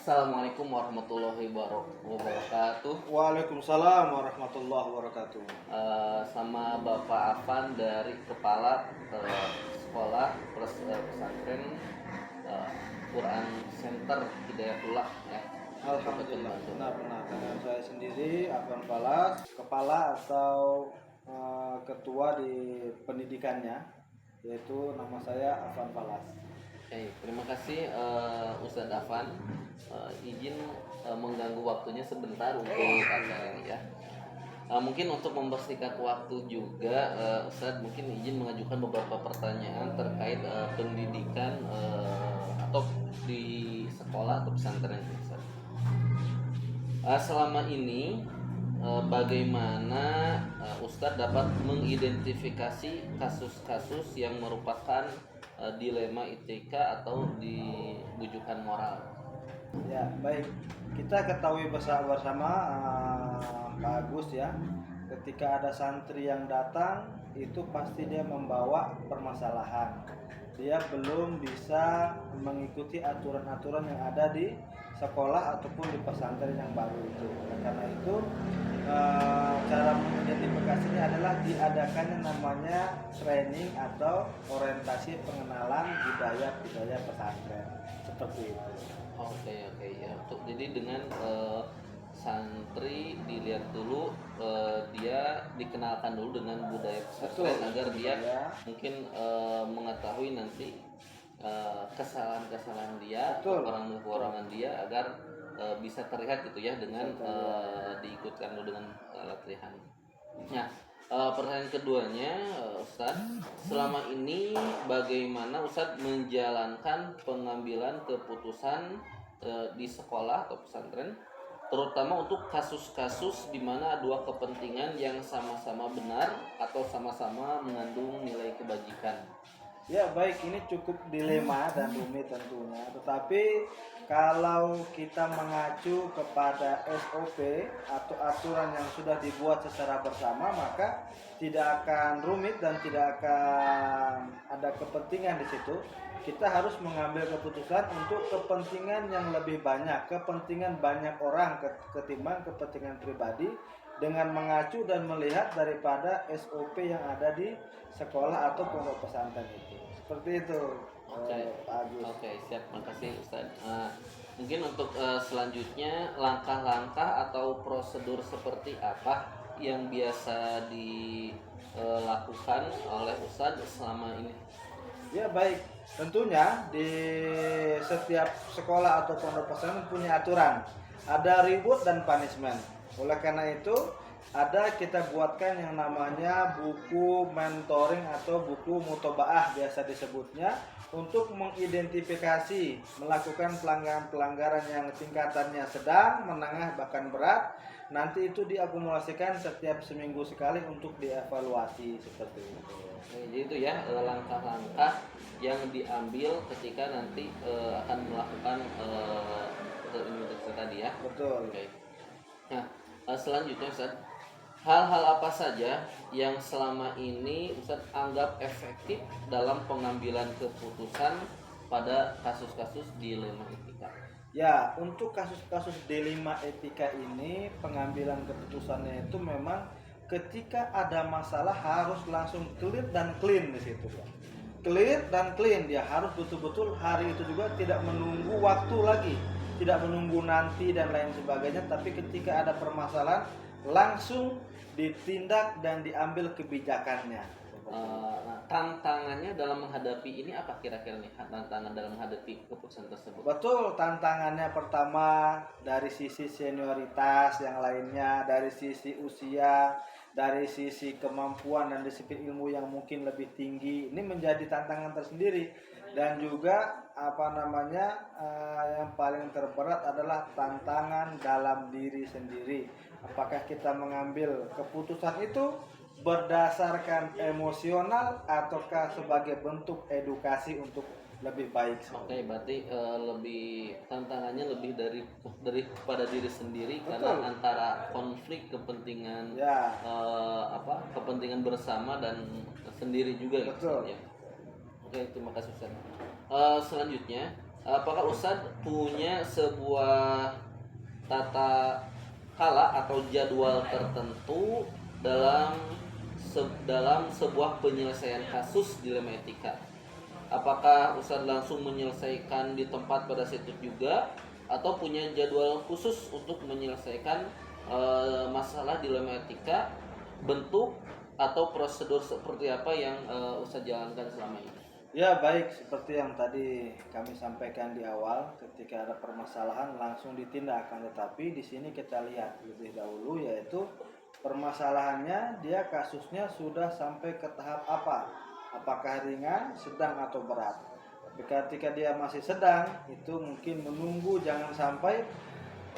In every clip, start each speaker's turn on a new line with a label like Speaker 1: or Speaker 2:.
Speaker 1: Assalamualaikum warahmatullahi wabarakatuh.
Speaker 2: Waalaikumsalam warahmatullahi wabarakatuh.
Speaker 1: Sama Bapak Afan dari Kepala Sekolah plus Pesantren eh, Quran Center Hidayatullah ya.
Speaker 2: Alhamdulillah, benar-benar. Dengan saya sendiri, Afan Falas, kepala atau ketua di pendidikannya, yaitu nama saya Afan Falas.
Speaker 1: Terima kasih Ustadz Afan. Izin mengganggu waktunya sebentar untuk acara ini ya. Mungkin untuk mempersingkat waktu juga, Ustadz mungkin izin mengajukan beberapa pertanyaan terkait pendidikan atau di sekolah atau pesantren Ustadz. Selama ini bagaimana Ustadz dapat mengidentifikasi kasus-kasus yang merupakan dilema etika atau dibujukan moral?
Speaker 2: Ya, baik. Kita ketahui bersama Pak Agus ya, ketika ada santri yang datang itu pasti dia membawa permasalahan. Dia belum bisa mengikuti aturan-aturan yang ada di sekolah ataupun di pesantren yang baru itu. Karena itu cara mengidentifikasinya adalah diadakannya namanya training atau orientasi pengenalan budaya pesantren seperti itu.
Speaker 1: Oke ya. Jadi dengan santri dilihat dulu, dia dikenalkan dulu dengan budaya pesantren agar dia mungkin mengetahui nanti kesalahan-kesalahan dia, kekurangan-kekurangan dia agar bisa terlihat gitu ya dengan diikutkan dulu dengan latihan. Nah, pertanyaan keduanya, Ustadz, selama ini bagaimana Ustadz menjalankan pengambilan keputusan di sekolah atau pesantren, terutama untuk kasus-kasus di mana dua kepentingan yang sama-sama benar atau sama-sama mengandung nilai kebajikan?
Speaker 2: Ya baik, ini cukup dilema dan rumit tentunya. Tetapi kalau kita mengacu kepada SOP atau aturan yang sudah dibuat secara bersama, maka tidak akan rumit dan tidak akan ada kepentingan di situ. Kita harus mengambil keputusan untuk kepentingan yang lebih banyak, kepentingan banyak orang ketimbang kepentingan pribadi, dengan mengacu dan melihat daripada SOP yang ada di sekolah atau pondok pesantren itu. Seperti itu.
Speaker 1: Oke, siap. Makasih Ustaz. Mungkin untuk selanjutnya langkah-langkah atau prosedur seperti apa yang biasa dilakukan oleh Ustaz selama ini?
Speaker 2: Ya baik, tentunya di setiap sekolah atau pondok pesantren punya aturan. Ada reward dan punishment. Oleh karena itu kita buatkan yang namanya buku mentoring atau buku mutobaah biasa disebutnya, untuk mengidentifikasi melakukan pelanggaran-pelanggaran yang tingkatannya sedang, menengah, bahkan berat. Nanti itu diakumulasikan setiap seminggu sekali untuk dievaluasi seperti itu.
Speaker 1: Jadi itu ya langkah-langkah yang diambil ketika nanti akan melakukan investigasi tadi ya.
Speaker 2: Betul.
Speaker 1: Oke. Nah, selanjutnya Ustaz, hal-hal apa saja yang selama ini Ustaz anggap efektif dalam pengambilan keputusan pada kasus-kasus dilema etika?
Speaker 2: Ya, untuk kasus-kasus dilema etika ini pengambilan keputusannya itu memang ketika ada masalah harus langsung clear dan clean di situ ya. Clear dan clean, dia harus betul-betul hari itu juga, tidak menunggu waktu lagi, tidak menunggu nanti dan lain sebagainya, tapi ketika ada permasalahan langsung ditindak dan diambil kebijakannya.
Speaker 1: Tantangannya dalam menghadapi ini apa kira-kira nih, tantangan dalam menghadapi keputusan tersebut?
Speaker 2: Betul, tantangannya pertama dari sisi senioritas, yang lainnya dari sisi usia, dari sisi kemampuan dan disiplin ilmu yang mungkin lebih tinggi. Ini menjadi tantangan tersendiri. Dan juga yang paling terberat adalah tantangan dalam diri sendiri. Apakah kita mengambil keputusan itu berdasarkan emosional ataukah sebagai bentuk edukasi untuk lebih baik?
Speaker 1: Oke, berarti tantangannya lebih dari pada diri sendiri. Betul. Karena antara konflik kepentingan kepentingan bersama dan sendiri juga.
Speaker 2: Betul.
Speaker 1: Gitu ya. Oke, terima kasih Ustaz. Selanjutnya apakah Ustadz punya sebuah tata kala atau jadwal tertentu dalam dalam sebuah penyelesaian kasus dilema etika? Apakah Ustadz langsung menyelesaikan di tempat pada situ juga atau punya jadwal khusus untuk menyelesaikan masalah dilema etika, bentuk atau prosedur seperti apa yang Ustadz jalankan selama ini?
Speaker 2: Ya baik, seperti yang tadi kami sampaikan di awal, ketika ada permasalahan langsung ditindak, akan tetapi di sini kita lihat lebih dahulu yaitu permasalahannya dia kasusnya sudah sampai ke tahap apa, apakah ringan, sedang atau berat. Tapi ketika dia masih sedang, itu mungkin menunggu, jangan sampai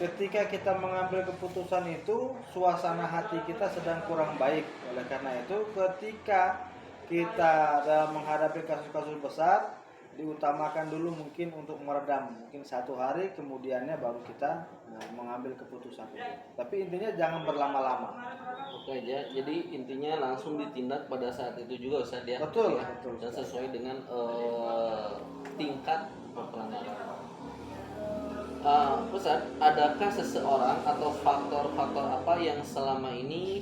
Speaker 2: ketika kita mengambil keputusan itu suasana hati kita sedang kurang baik. Oleh karena itu ketika kita dalam menghadapi kasus-kasus besar, diutamakan dulu mungkin untuk meredam, mungkin 1 hari kemudiannya baru kita mengambil keputusan itu. Tapi intinya jangan berlama-lama.
Speaker 1: Oke aja, jadi intinya langsung ditindak pada saat itu juga Ustadz ya.
Speaker 2: Betul,
Speaker 1: ya,
Speaker 2: betul.
Speaker 1: Dan sesuai dengan tingkat pelanggaran. Ustadz, adakah seseorang atau faktor-faktor apa yang selama ini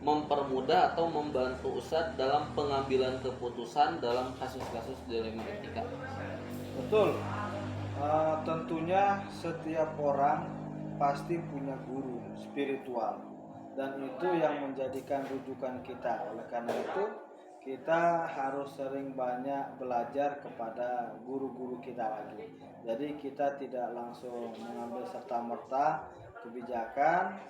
Speaker 1: mempermudah atau membantu Ustadz dalam pengambilan keputusan dalam kasus-kasus dilema etika?
Speaker 2: Betul. Tentunya setiap orang pasti punya guru spiritual dan itu yang menjadikan rujukan kita. Oleh karena itu kita harus sering banyak belajar kepada guru-guru kita lagi. Jadi kita tidak langsung mengambil serta-merta kebijakan,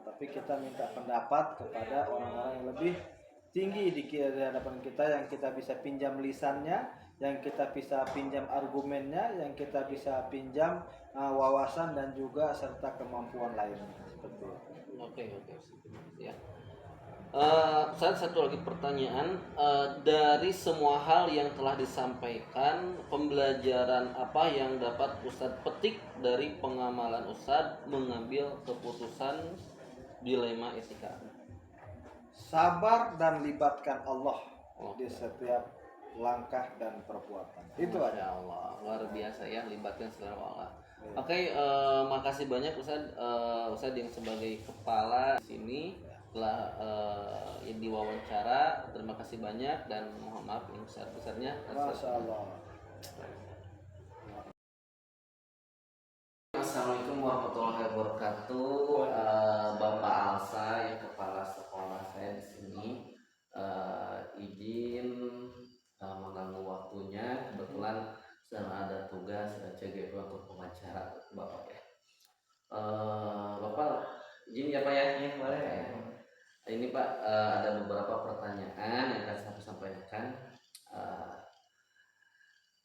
Speaker 2: tapi kita minta pendapat kepada orang-orang yang lebih tinggi di hadapan kita, yang kita bisa pinjam lisannya, yang kita bisa pinjam argumennya, yang kita bisa pinjam wawasan dan juga serta kemampuan lainnya. Seperti itu.
Speaker 1: Oke, ya. Satu lagi pertanyaan, dari semua hal yang telah disampaikan, pembelajaran apa yang dapat Ustadz petik dari pengamalan Ustadz mengambil keputusan dilema etika?
Speaker 2: Sabar dan libatkan Allah di setiap langkah dan perbuatan. Itu
Speaker 1: Masya
Speaker 2: aja.
Speaker 1: Allah, luar biasa ya, libatkan selera Allah. Oke, makasih banyak Ustadz, Ustadz yang sebagai kepala di sini telah yang diwawancara. Terima kasih banyak dan mohon maaf yang besar-besarnya.
Speaker 2: Masya Allah.
Speaker 1: Assalamualaikum warahmatullahi wabarakatuh. Bapak Alsa yang kepala sekolah saya di sini, izin mengganggu waktunya. Kebetulan sedang ada tugas CGP untuk pengacara Bapak ya. Bapak izin ya Pak ya? Iya boleh. Ini Pak, ada beberapa pertanyaan yang akan saya sampaikan.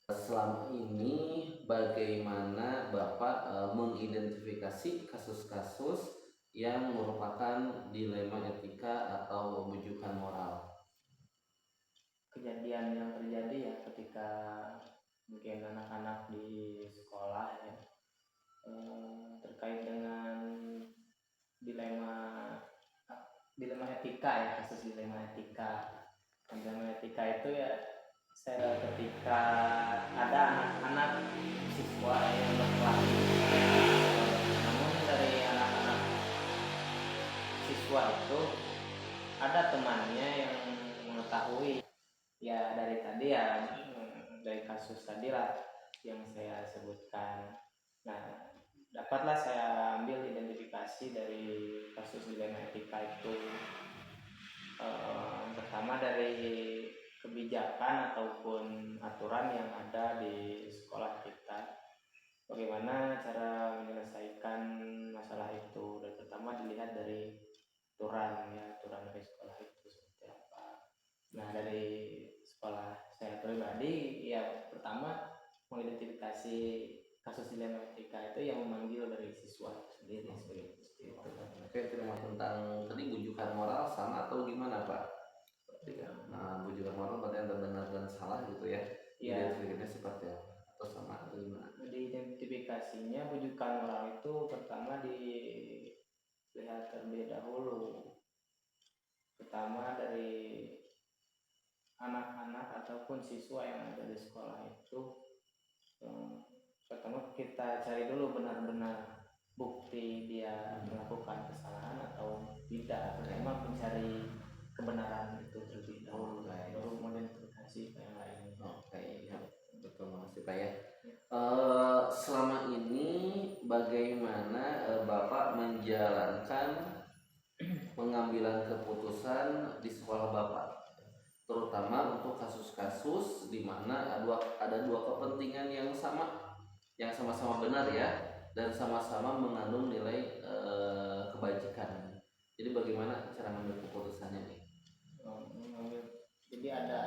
Speaker 1: Selama ini bagaimana Bapak mengidentifikasi kasus-kasus yang merupakan dilema etika atau rujukan moral?
Speaker 3: Kejadian yang terjadi ya ketika mungkin anak-anak di sekolah ya, terkait dengan dilema etika ya, kasus dilema etika. Dilema etika itu ya saya ketika ada anak-anak siswa yang berkelahi, namun dari anak-anak siswa itu ada temannya yang mengetahui ya, dari tadi ya, dari kasus tadi lah yang saya sebutkan. Nah, dapatlah saya ambil identifikasi dari kasus dilema etika itu. Pertama dari kebijakan ataupun aturan yang ada di sekolah kita, bagaimana cara menyelesaikan masalah itu, dan pertama dilihat dari aturan ya, aturan dari sekolah itu seperti apa. Nah, dari sekolah saya pribadi ya, pertama mengidentifikasi kasus dilema etika itu yang memanggil dari siswa sendiri seperti itu.
Speaker 1: Oke, terima tentang tadi bujukan moral sama atau gimana Pak? Nah, bujukan moral berarti yang terdengar dan salah gitu ya?
Speaker 3: Iya.
Speaker 1: Identifikasinya seperti apa? Atau sama atau gimana?
Speaker 3: Jadi identifikasinya bujukan moral itu pertama dilihat terlebih dahulu. Pertama dari anak-anak ataupun siswa yang ada di sekolah itu, kita cari dulu benar-benar bukti dia melakukan kesalahan atau tidak. Pertama mencari kebenaran itu terlebih dahulu, baru modifikasi ke yang lain.
Speaker 1: Oke, ya, betul, makasih Pak ya. Selama ini bagaimana Bapak menjalankan pengambilan keputusan di sekolah Bapak, terutama untuk kasus-kasus di mana ada dua kepentingan yang sama-sama benar ya, dan sama-sama mengandung nilai kebajikan. Jadi bagaimana cara mengambil keputusannya nih?
Speaker 3: Jadi ada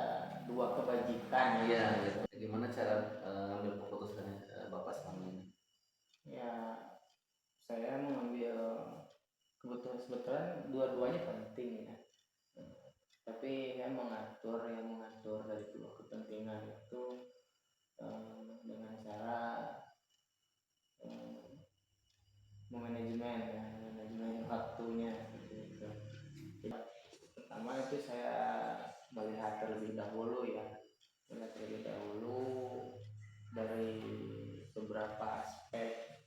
Speaker 3: dua kebajikan
Speaker 1: ya. Gitu. Gimana cara mengambil keputusannya Bapak selama ini?
Speaker 3: Ya, saya mengambil kebetulan sebetulnya dua-duanya penting ya. Tapi saya mengatur dari dua kepentingan itu dengan cara manajemen waktunya gitu. Pertama itu saya melihat terlebih dahulu dari beberapa aspek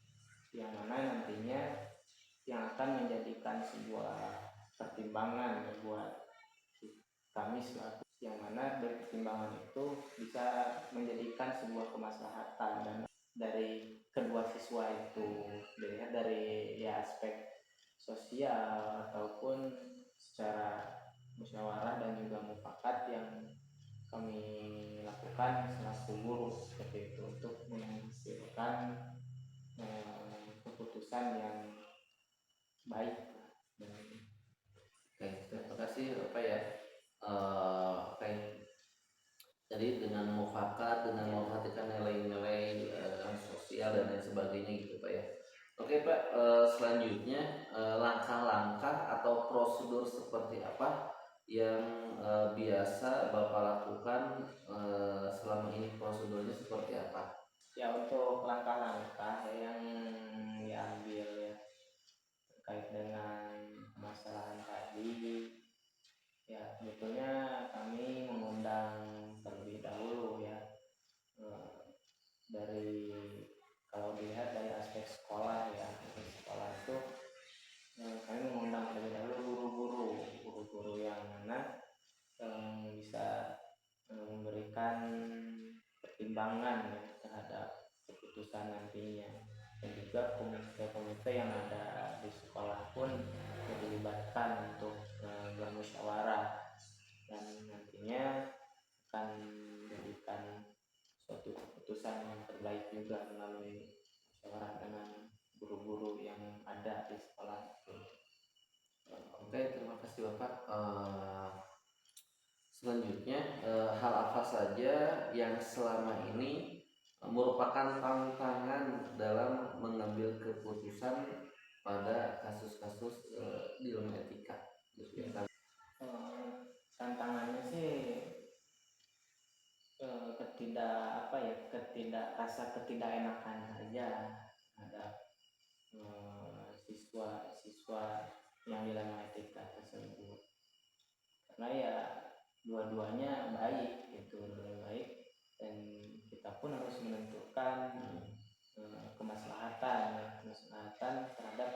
Speaker 3: yang mana nantinya yang akan menjadikan sebuah pertimbangan buat kami selaku, yang mana dari pertimbangan itu bisa menjadikan sebuah kemaslahatan dan dari kedua siswa itu, dilihat dari ya aspek sosial ataupun secara musyawarah dan juga mufakat yang kami lakukan selaku guru seperti itu untuk menghasilkan keputusan yang baik.
Speaker 1: Oke, terima kasih Bapak ya. Oke, jadi dengan mufakat, dengan memperhatikan nilai-nilai sosial dan lain sebagainya gitu Pak ya. Oke Pak, selanjutnya langkah-langkah atau prosedur seperti apa yang biasa Bapak lakukan selama ini, prosedurnya seperti apa?
Speaker 3: Ya, untuk langkah-langkah yang diambil ya terkait dengan permasalahan tadi, ya sebetulnya kami mengundang terlebih dahulu ya, dari kalau dilihat dari aspek sekolah ya, aspek sekolah itu kami mengundang terlebih dahulu guru-guru yang mana bisa memberikan pertimbangan ya, terhadap keputusan nantinya, dan juga komite-komite yang ada di sekolah pun dilibatkan untuk bermusyawarah dan nantinya akan menjadikan suatu keputusan yang terbaik juga melalui musyawarah dengan guru-guru yang ada di sekolah itu.
Speaker 1: Oke, terima kasih Bapak. Selanjutnya, hal apa saja yang selama ini merupakan tantangan dalam mengambil keputusan pada kasus-kasus di ilmu etika?
Speaker 3: Tantangannya sih rasa ketidakenakan saja ada siswa-siswa yang di ilmu etika tersebut, karena ya dua-duanya baik dan kita pun harus menentukan kemaslahatan terhadap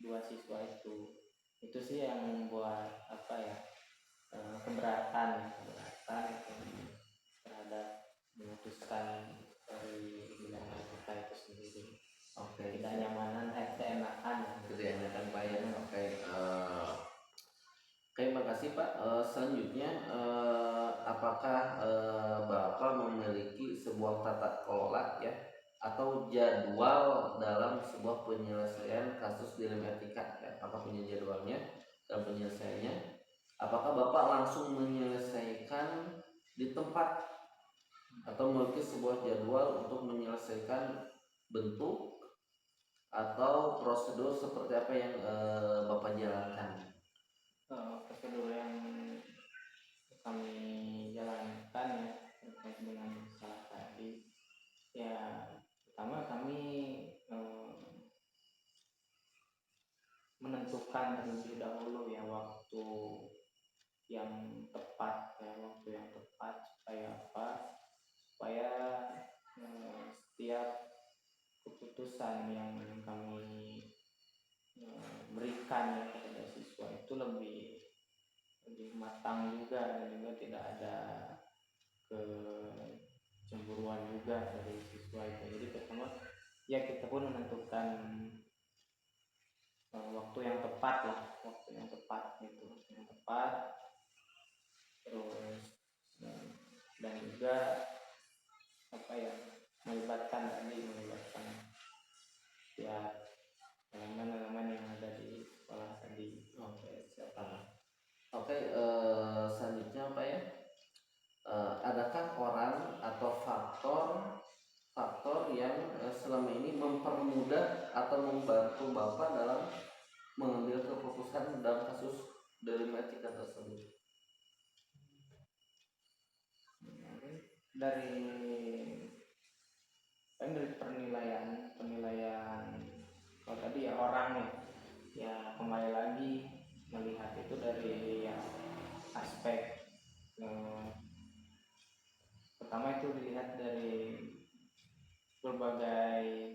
Speaker 3: dua siswa itu sih yang membuat keberatan terhadap memutuskan dari wilayah kita itu sendiri.
Speaker 1: Oke,
Speaker 3: tidak nyamanan keenakan
Speaker 1: Pak ya. Oke, terima kasih Pak. Selanjutnya, apakah Bapak memiliki sebuah tata kelola ya atau jadwal dalam sebuah penyelesaian kasus di ilmu etika ya? Apakah punya jadwalnya dalam penyelesaiannya? Apakah Bapak langsung menyelesaikan di tempat atau memiliki sebuah jadwal untuk menyelesaikan bentuk atau prosedur seperti apa yang Bapak jalankan?
Speaker 3: Prosedur yang kami jalankan ya terkait dengan masalah tadi, ya pertama kami menentukan terlebih dahulu ya waktu yang tepat supaya setiap keputusan yang kami berikan ya kepada siswa itu lebih matang juga, dan juga tidak ada kecemburuan juga dari siswa itu. Jadi pertama ya kita pun menentukan waktu yang tepat lah, waktu yang tepat gitu, waktu yang tepat. Terus dan juga apa ya, melibatkan ya elemen-elemen yang ada di sekolah tadi.
Speaker 1: Oke, siap. Oke, selanjutnya apa ya? Adakah orang atau faktor yang selama ini mempermudah atau membantu Bapak dalam mengambil keputusan dalam kasus dilematika tersebut?
Speaker 3: Dari penilaian kalau tadi ya orang ya kembali lagi melihat itu dari ya, aspek pertama itu dilihat dari berbagai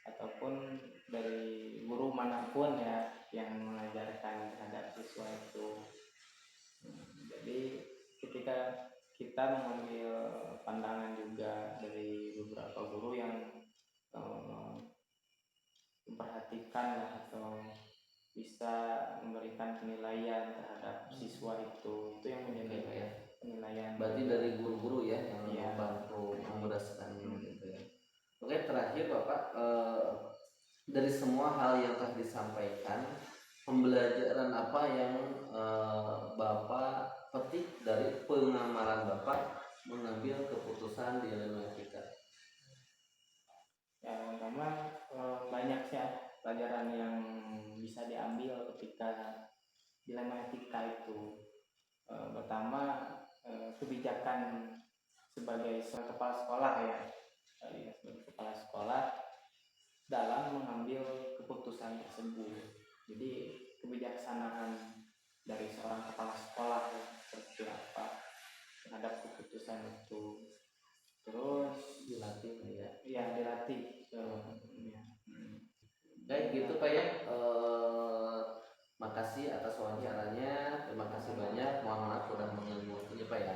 Speaker 3: ataupun dari guru manapun ya yang mengajarkan terhadap siswa itu. Jadi ketika kita mengambil pandangan juga dari beberapa guru yang memperhatikan lah, atau bisa memberikan penilaian terhadap siswa itu yang menjadi
Speaker 1: Oke, ya.
Speaker 3: penilaian.
Speaker 1: Berarti dari guru-guru ya yang
Speaker 3: Iya.
Speaker 1: membantu memudahkan gitu ya. Oke, terakhir Bapak, dari semua hal yang telah disampaikan, pembelajaran apa yang Bapak petik dari pengamalan Bapak mengambil keputusan di dilematika?
Speaker 3: Ya, pertama banyak sih ya pelajaran yang bisa diambil ketika dilematika itu. Pertama kebijakan sebagai seorang kepala sekolah ya, sebagai kepala sekolah dalam mengambil keputusan tersebut. Jadi kebijaksanaan dari seorang kepala sekolah ya, seperti apa terhadap keputusan itu. Terus
Speaker 1: Dilatih ya.
Speaker 3: ya dilatih ya.
Speaker 1: Baik gitu Pak ya. Makasih atas wawancaranya. Terima kasih banyak. Mohon maaf sudah mengganggu waktunya Pak ya.